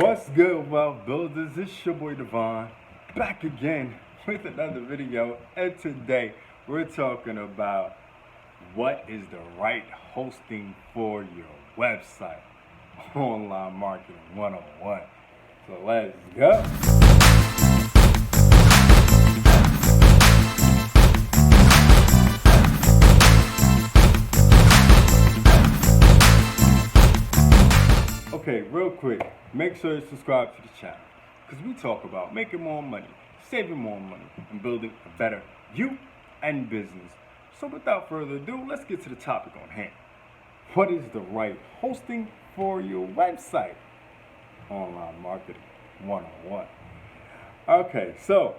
What's good, wealth builders? It's your boy Devon, back again with another video. And today we're talking about what is the right hosting for your website. Online Marketing 101. So let's go. Okay, real quick, make sure you subscribe to the channel because we talk about making more money, saving more money, and building a better you and business. So without further ado, let's get to the topic on hand. What is the right hosting for your website? Online Marketing 101. Okay, so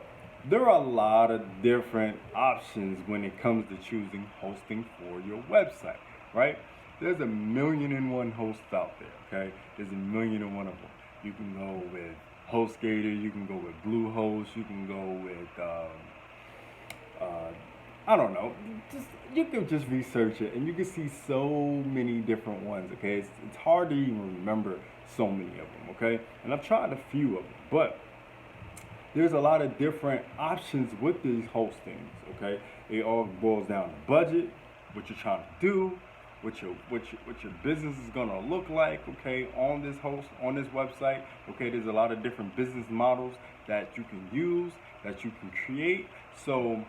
there are a lot of different options when it comes to choosing hosting for your website, right? There's 1,000,001 hosts out there, okay? There's 1,000,001 of them. You can go with HostGator, you can go with Bluehost, you can go with, I don't know. You can just research it and you can see so many different ones, okay? It's hard to even remember so many of them, okay? And I've tried a few of them, but there's a lot of different options with these hostings, okay? It all boils down to budget, what you're trying to do, what your business is gonna look like, okay, on this website. Okay, there's a lot of different business models that you can use, that you can create. So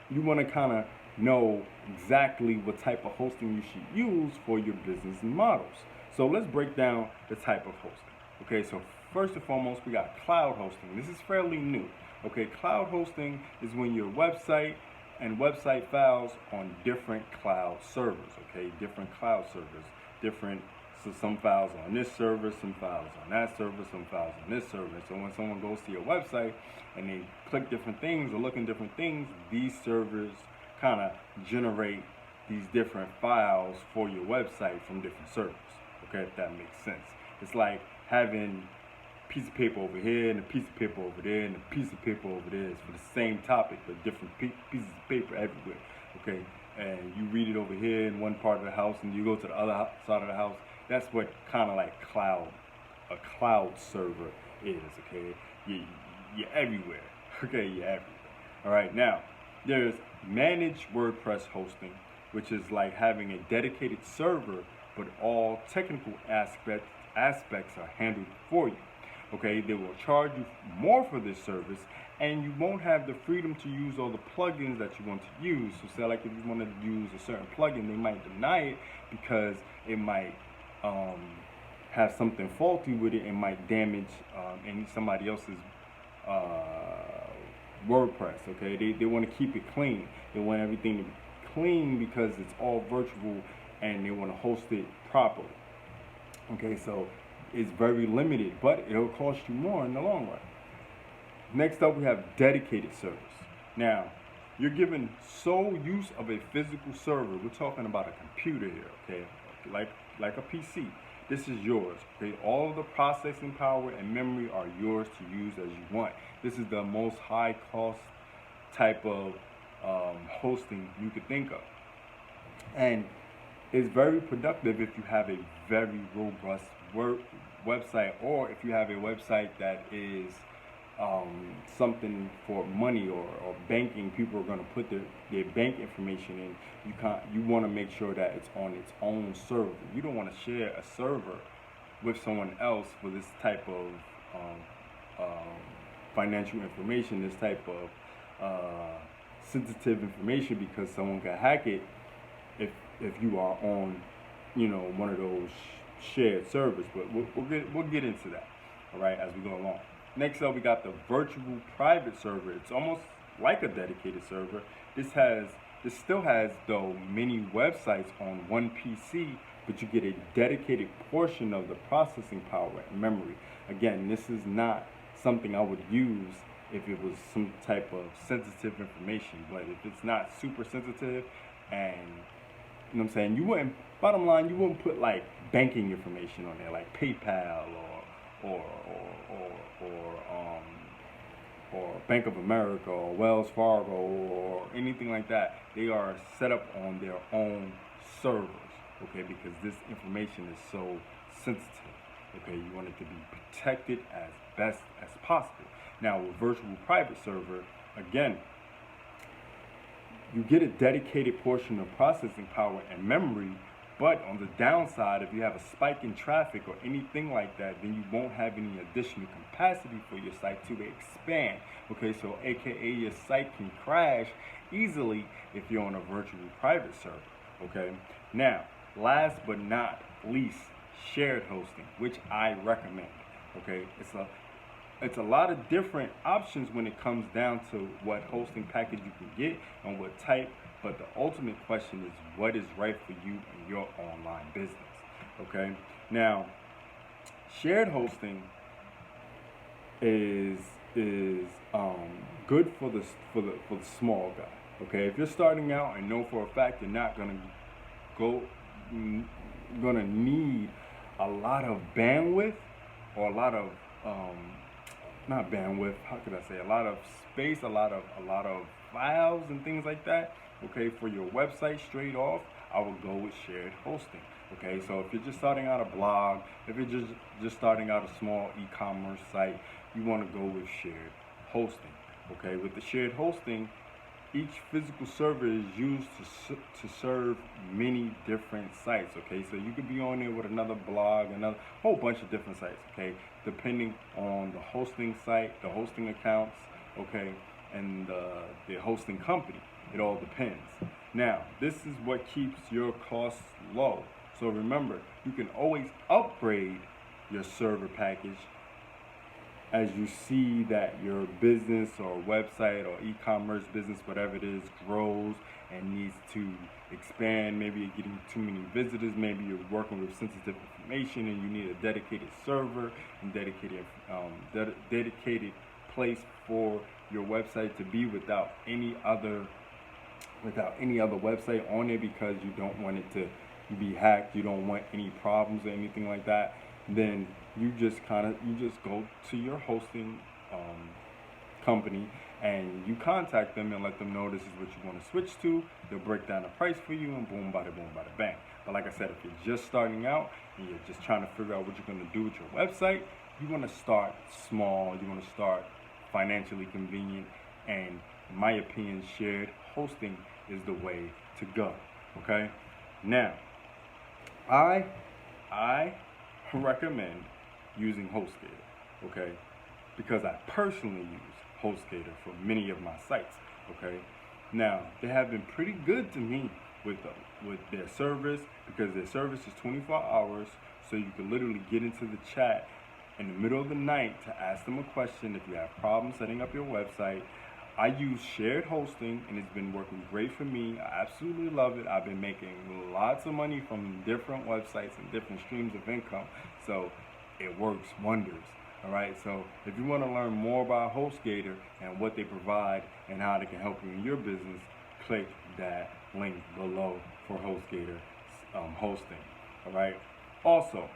you want to kind of know exactly what type of hosting you should use for your business models. So let's break down the type of hosting. Okay, so first and foremost, we got cloud hosting. This is fairly new. Okay, cloud hosting is when your website and website files on different cloud servers, okay? Different cloud servers, so some files on this server, some files on that server, some files on this server. So when someone goes to your website and they click different things or look in different things, these servers kind of generate these different files for your website from different servers, okay, if that makes sense. It's like having piece of paper over here and a piece of paper over there and a piece of paper over there is for the same topic but different pieces of paper everywhere, okay? And you read it over here in one part of the house and you go to the other side of the house. That's what kind of like a cloud server is, okay? You're everywhere, okay? You're everywhere. All right, now there's managed WordPress hosting, which is like having a dedicated server but all technical aspects are handled for you. Okay, they will charge you more for this service and you won't have the freedom to use all the plugins that you want to use. So say like if you want to use a certain plugin, they might deny it because it might have something faulty with it and might damage somebody else's WordPress, okay? They want to keep it clean. They want everything to be clean because it's all virtual and they want to host it properly. Okay, so it's very limited, but it'll cost you more in the long run. Next up, we have dedicated servers. Now, you're given sole use of a physical server. We're talking about a computer here, okay? Like a PC. This is yours, okay? All of the processing power and memory are yours to use as you want. This is the most high cost type of hosting you could think of. And it's very productive if you have a very robust website, or if you have a website that is something for money or banking. People are going to put their bank information in. You want to make sure that it's on its own server. You don't want to share a server with someone else for this type of financial information, this type of sensitive information, because someone can hack it if you are on, one of those shared servers. But we'll get into that, all right, as we go along. Next up, we got the virtual private server. It's almost like a dedicated server. This still has, though, many websites on one PC, but you get a dedicated portion of the processing power and memory. Again, this is not something I would use if it was some type of sensitive information, but if it's not super sensitive and you know what I'm saying, bottom line, you wouldn't put like banking information on there, like PayPal or Bank of America or Wells Fargo or anything like that. They are set up on their own servers, okay, because this information is so sensitive, Okay, you want it to be protected as best as possible. Now with virtual private server, again, you get a dedicated portion of processing power and memory, but on the downside, if you have a spike in traffic or anything like that, then you won't have any additional capacity for your site to expand. Okay, so AKA your site can crash easily if you're on a virtual private server. Okay, now last but not least, shared hosting, which I recommend. Okay, it's a lot of different options when it comes down to what hosting package you can get and what type, but the ultimate question is what is right for you and your online business. Okay, now shared hosting is good for the small guy. Okay, if you're starting out and know for a fact you're not gonna need a lot of bandwidth or a lot of not bandwidth, how could I say, a lot of space, a lot of files and things like that, okay, for your website straight off, I would go with shared hosting. Okay, so if you're just starting out a blog, if you're just starting out a small e-commerce site, you want to go with shared hosting. Okay, with the shared hosting, each physical server is used to serve many different sites. Okay, so you could be on there with another blog, another whole bunch of different sites. Okay, depending on the hosting site, the hosting accounts, okay, and the hosting company. It all depends. Now, this is what keeps your costs low. So remember, you can always upgrade your server package as you see that your business or website or e-commerce business, whatever it is, grows and needs to expand. Maybe you're getting too many visitors. Maybe you're working with sensitive information and you need a dedicated server and dedicated place for your website to be without any other website on it, because you don't want it to be hacked. You don't want any problems or anything like that. Then you just go to your hosting company and you contact them and let them know this is what you want to switch to. They'll break down the price for you and boom, bada boom, bada bang. But like I said, if you're just starting out and you're just trying to figure out what you're going to do with your website, you want to start small. You want to start financially convenient, and in my opinion, shared hosting is the way to go. Okay, now I recommend using HostGator, okay, because I personally use HostGator for many of my sites. Okay, now they have been pretty good to me with their service, because their service is 24 hours, so you can literally get into the chat in the middle of the night to ask them a question if you have problems setting up your website. I use shared hosting and it's been working great for me. I absolutely love it. I've been making lots of money from different websites and different streams of income. So it works wonders. All right. So if you want to learn more about HostGator and what they provide and how they can help you in your business, click that link below for HostGator hosting. All right. Also,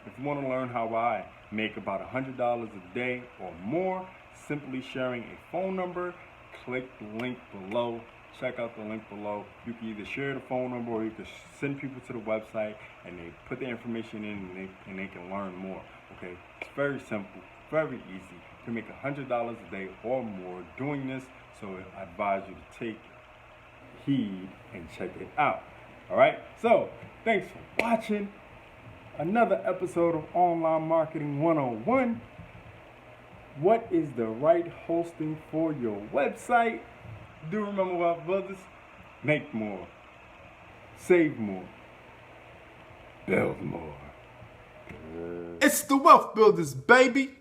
if you want to learn how I make about $100 a day or more, simply sharing a phone number, click the link below. Check out the link below. You can either share the phone number or you can send people to the website and they put the information in and they can learn more. Okay, it's very simple, very easy. You can make $100 a day or more doing this, so I advise you to take heed and check it out. All right, so thanks for watching another episode of Online Marketing 101. What is the right hosting for your website? Do remember, Wealth Builders, make more, save more, build more. It's the Wealth Builders, baby.